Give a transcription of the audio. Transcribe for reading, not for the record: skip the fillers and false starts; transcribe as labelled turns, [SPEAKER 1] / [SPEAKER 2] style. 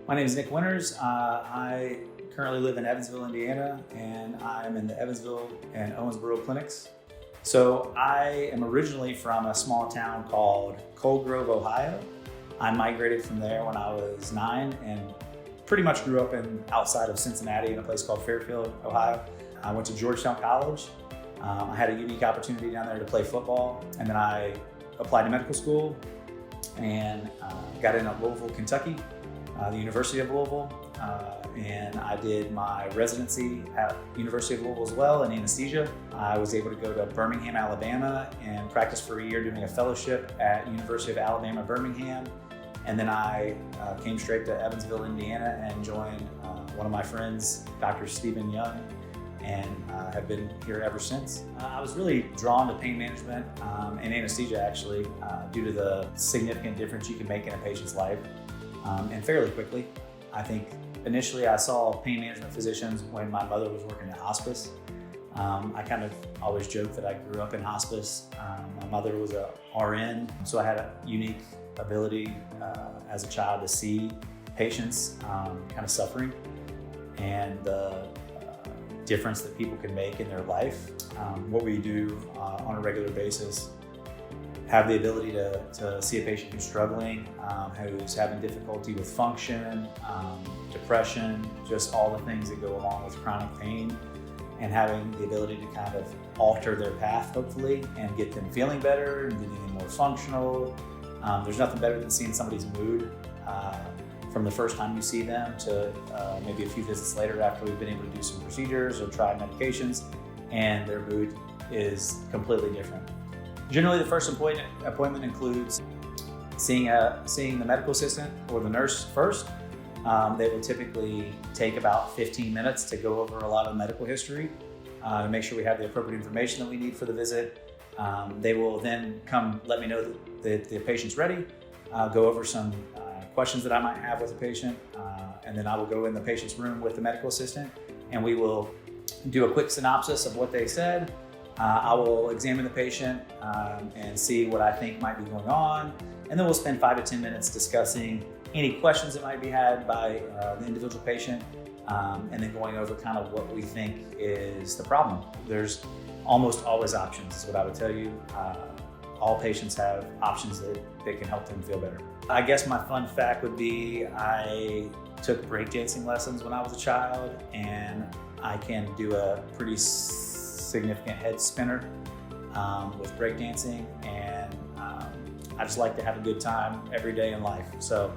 [SPEAKER 1] My name is Nick Winters. I currently live in Evansville, Indiana, and I'm in the Evansville and Owensboro clinics. So I am originally from a small town called Cold Grove, Ohio. I migrated from there when I was 9 and pretty much grew up outside of Cincinnati in a place called Fairfield, Ohio. I went to Georgetown College. I had a unique opportunity down there to play football, and then I applied to medical school and got in at Louisville, Kentucky, the University of Louisville, and I did my residency at University of Louisville as well in anesthesia. I was able to go to Birmingham, Alabama and practice for a year doing a fellowship at University of Alabama, Birmingham. And then I came straight to Evansville, Indiana and joined one of my friends, Dr. Stephen Young, and have been here ever since. I was really drawn to pain management and anesthesia actually due to the significant difference you can make in a patient's life and fairly quickly. I think initially I saw pain management physicians when my mother was working at hospice. I kind of always joke that I grew up in hospice. My mother was a RN, so I had a unique ability as a child to see patients kind of suffering and the difference that people can make in their life. What we do on a regular basis, have the ability to see a patient who's struggling, who's having difficulty with function, depression, just all the things that go along with chronic pain, and having the ability to kind of alter their path, hopefully, and get them feeling better and getting them more functional. There's nothing better than seeing somebody's mood from the first time you see them to maybe a few visits later after we've been able to do some procedures or try medications, and their mood is completely different. Generally, the first appointment includes seeing the medical assistant or the nurse first. They will typically take about 15 minutes to go over a lot of medical history to make sure we have the appropriate information that we need for the visit. They will then come let me know that the patient's ready, go over some questions that I might have with the patient, and then I will go in the patient's room with the medical assistant and we will do a quick synopsis of what they said. I will examine the patient and see what I think might be going on, and then we'll spend 5 to 10 minutes discussing any questions that might be had by the individual patient, and then going over kind of what we think is the problem. There's almost always options, is what I would tell you. All patients have options that can help them feel better. I guess my fun fact would be I took breakdancing lessons when I was a child, and I can do a pretty significant head spinner with breakdancing, and I just like to have a good time every day in life. So